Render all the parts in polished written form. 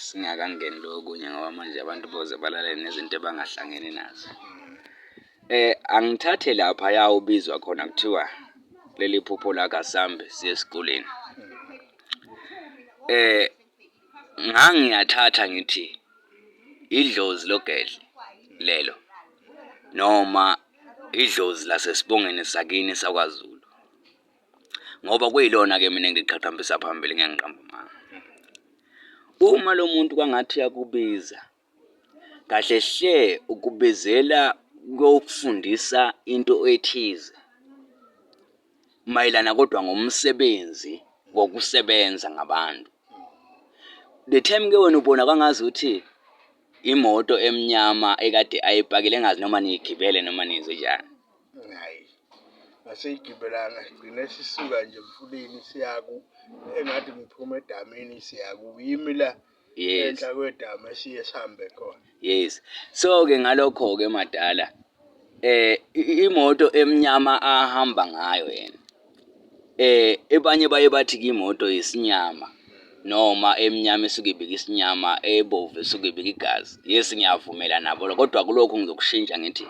Singakangeni lokunye ngoba manje abantu boze balalele nezinto abangahlangene nazo. Angithathe laphaya ubizwa khona kuthiwa leli phupho lakho asihambe siye esikoleni. Ngangiyathatha ngithi idlozi logedle lelo noma idlozi lasesibongeni sakini sakwaZulu, ngoba kuyilona-ke mina engiqhakambisa phambili ngiyangiqamba amanga. Uma lo muntu kwangathi uyakubiza kahle hle ukubizela kokufundisa into ethize mayelana kodwa ngomsebenzi wokusebenza ngabantu. The time ke wena ubona kwangazi ukuthi imoto emnyama ekade ayipakile engazi noma niyigibele noma niyenzenjani. Hayi, masiyigibelanga sigcine sisuka nje emfuleni siyaku engathi ngiphuma edamini siyaku yimi la enhla kwedama siye sihambe khona. Yes. So ke ngalokho ke madala imoto emnyama ahamba ngayo yena ebanye baye bathi imoto yisinyama noma emnyama esuke ibika isinyama ebomvu esuke ibika igazi. Yes, ngiyavumela nabo kodwa kulokho ngizokushintsha ngithi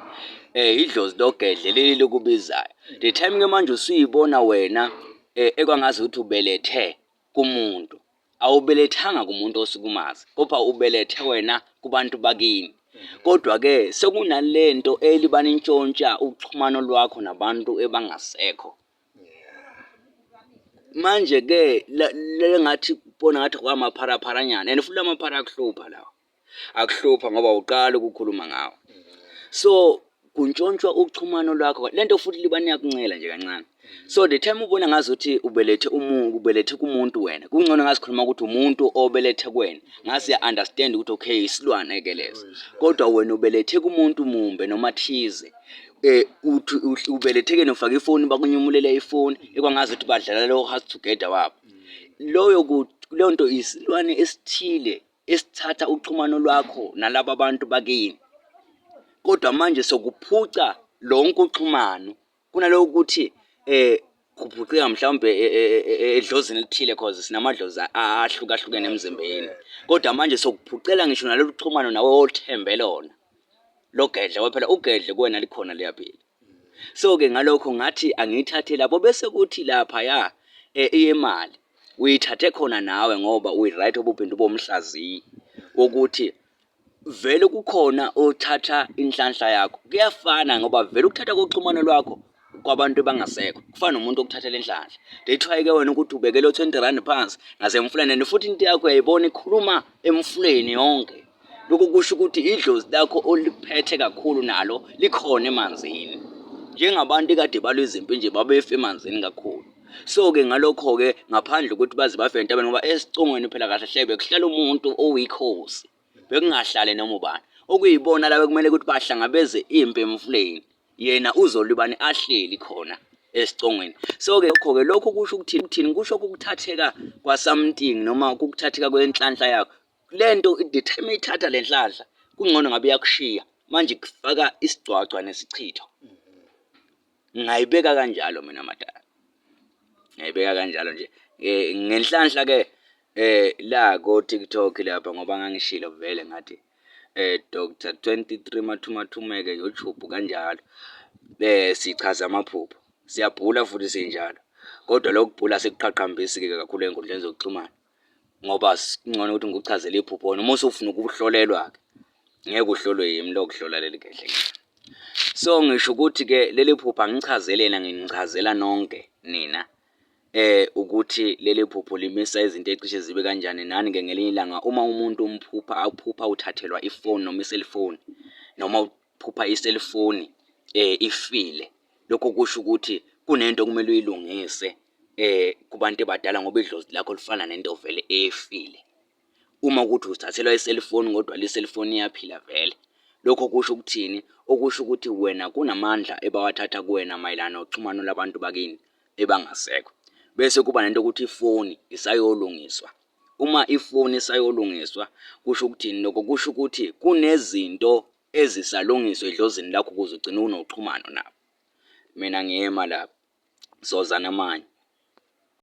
idlozi logedle leli lokubizayo. The time ke manje usuyibona wena ekwangazi ukuthi ubelethe kumuntu, awubelethanga kumuntu osukumazi kodwa ubelethe wena kubantu bakini. Kodwa ke sekunalento elibana intshontsha uxhumano lwakho nabantu ebangasekho. Manje ke lengathi ubona ngathi kwamapharapharanyana and futhi amaphara akuhlupha lawo. Akuhlupha ngoba uqala ukukhuluma ngawo. So kuntshontsha uxhumano lwakho lento futhi libani yakuncela nje kancane. So the time ubona ngazuthi ubelethe kumuntu wena kungcono ngasikhuluma ukuthi umuntu obelethe kuwena ngase ya understand ukuthi okay isilwane ke leso. Kodwa wena ubelethe kumuntu mumbe noma thize uthi ubeletheke nofaka ifoni bakunyumulele ifoni ekwangazi ukuthi badlala lo house together wabo. Leyo nto isilwane esithile esithatha uxhumano lwakho nalabo abantu bakini. Kodwa manje sokuphuca lonke uxhumano kunaloku ukuthi kuphuceka mhlawumbe edlozini elithile cause sinamadlozi ahlukahlukene emzimbeni. Kodwa manje sokuphucela ngisho nalolu xhumano nawe othembe lona logedle phela ugedle kuwena likhona liyaphila. So ke ngalokho ngathi angiyithathe lapho bese kuthi lapha ya imali uyithathe khona nawe ngoba uyiright obuphinda bomhlaziyi ukuthi vele kukhona othatha inhlanhla yakho. Kuyafana ngoba vele ukuthatha koxhumano lwakho kwabantu bangasekho kufana nomuntu okuthatha lenhlanhla. They try ke wena ukuthi ubekele 20 rand phansi ngase emfuleni and futhi into yakho uyayibona ikhuluma emfuleni yonke. Lokho kusho ukuthi idlozi lakho oliphethe kakhulu nalo likhona emanzini. Njengabantu kade balwe izimpi nje babefe emanzini kakhulu. So ke ngalokho ke ngaphandle ukuthi baze bafe entabeni ngoba esicongweni phela kahle hle bekuhlala umuntu oyikhosi. Bekungahlale noma ubani okuyibona la bekumele ukuthi bahlangabeze impi emfuleni yena uzolibani ahleli khona esicongweni. So ke lokho kusho ukuthi uthini kusho ukuthatheka kwasamthing noma ukuthatheka kwenhlanhla yakho. Lento the time ithatha lenhlanhla kungcono ngabe yakushiya manje kufaka isigcwagcwa nesichitho. Ngayibeka kanjalo mina madala. Ngayibeka kanjalo nje ngenhlanhla ke la ko TikTok lapha ngoba ngangishilo vele ngathi Dr 23 Mathumathumeke YouTube kanjalo sichaza amaphupho siyabhula futhi sinjalo kodwa lokubhula sekuqhaqhambisi ke kakhulu enkundleni zokuxhumana ngoba ngcono ukuthi ngikuchazele iphupho noma usufuna ukuhlolelwa ke ngeke uhlolwe yimi lokuhlola leli gedle. So ngisho ukuthi ke leli phupho angichazelena nginichazela nonke nina ukuthi leli phupho limisa izinto ecishe zibe kanjani nani ke ngelinye ilanga uma umuntu uphupha uthathelwa ifoni noma iselfoni noma uphupha iselfoni ifile. Lokho kusho ukuthi kunento kumele uyilungise kubantu abadala ngoba idlozi lakho lifana nento vele efile. Uma ukuthi uthathelwa iselfoni kodwa le cellphone iyaphila vele. Lokho kusho ukuthini? Okusho ukuthi wena kunamandla ebawathatha kuwena mayelana noxhumano labantu bakini ebangasekho. Bese kuba nento ukuthi ifoni isayolungiswa. Uma ifoni isayolungiswa kusho ukuthini? Lokho kusho ukuthi kunezinto ezisalungiswa edlozini lakho ukuze ugcine unoxhumano nabo. Mina ngiyema lapha sozana manje.